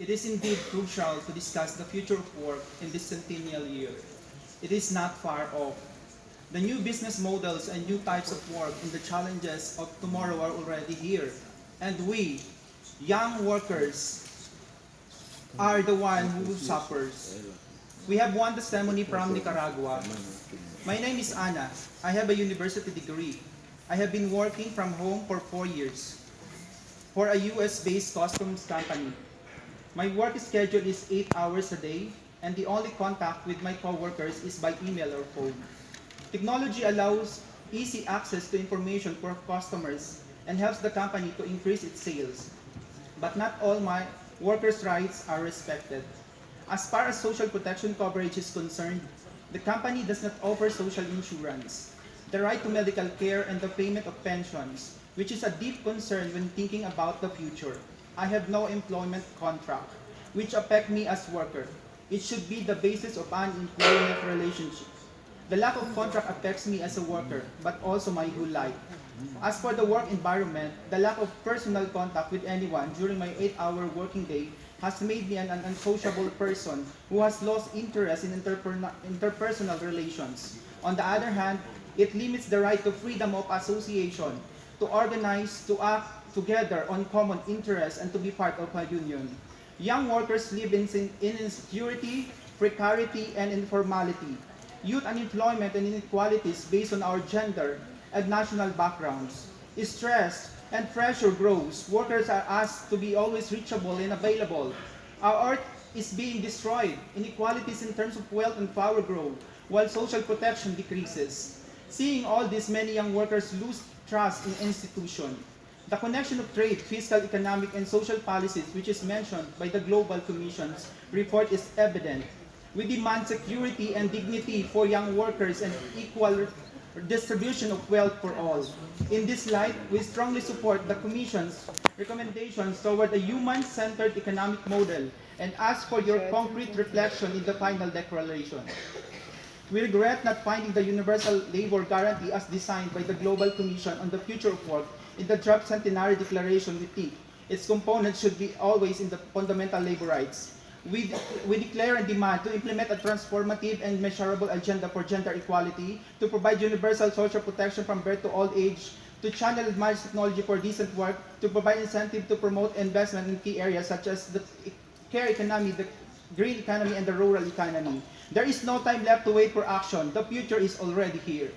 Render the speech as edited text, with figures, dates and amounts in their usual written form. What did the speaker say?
It is indeed crucial to discuss the future of work in this centennial year. It is not far off. The new business models and new types of work and the challenges of tomorrow are already here. And we, young workers, are the one who suffers. We have one testimony from Nicaragua. My name is Ana. I have a university degree. I have been working from home for 4 years for a US-based customs company. My work schedule is 8 hours a day, and the only contact with my coworkers is by email or phone. Technology allows easy access to information for customers and helps the company to increase its sales. But not all my workers' rights are respected. As far as social protection coverage is concerned, the company does not offer social insurance, the right to medical care, and the payment of pensions, which is a deep concern when thinking about the future. I have no employment contract, which affect me as worker. It should be the basis of an employment relationship. The lack of contract affects me as a worker, but also my whole life. As for the work environment, the lack of personal contact with anyone during my 8-hour working day has made me an unsociable person who has lost interest in interpersonal relations. On the other hand, it limits the right to freedom of association, to organize, to act together on common interests, and to be part of a union. Young workers live in insecurity, precarity, and informality. Youth unemployment and inequalities based on our gender and national backgrounds. Stress and pressure grows. Workers are asked to be always reachable and available. Our earth is being destroyed. Inequalities in terms of wealth and power grow, while social protection decreases. Seeing all this, many young workers lose trust in institutions. The connection of trade, fiscal, economic, and social policies, which is mentioned by the Global Commission's report, is evident. We demand security and dignity for young workers and equal distribution of wealth for all. In this light, we strongly support the Commission's recommendations toward a human-centered economic model and ask for your concrete reflection in the final declaration. We regret not finding the Universal Labor Guarantee as designed by the Global Commission on the Future of Work in the draft Centenary Declaration. We think its components should be always in the fundamental labor rights. We declare and demand to implement a transformative and measurable agenda for gender equality, to provide universal social protection from birth to old age, to channel and manage technology for decent work, to provide incentive to promote investment in key areas such as the care economy, the green economy, and the rural economy. There is no time left to wait for action. The future is already here.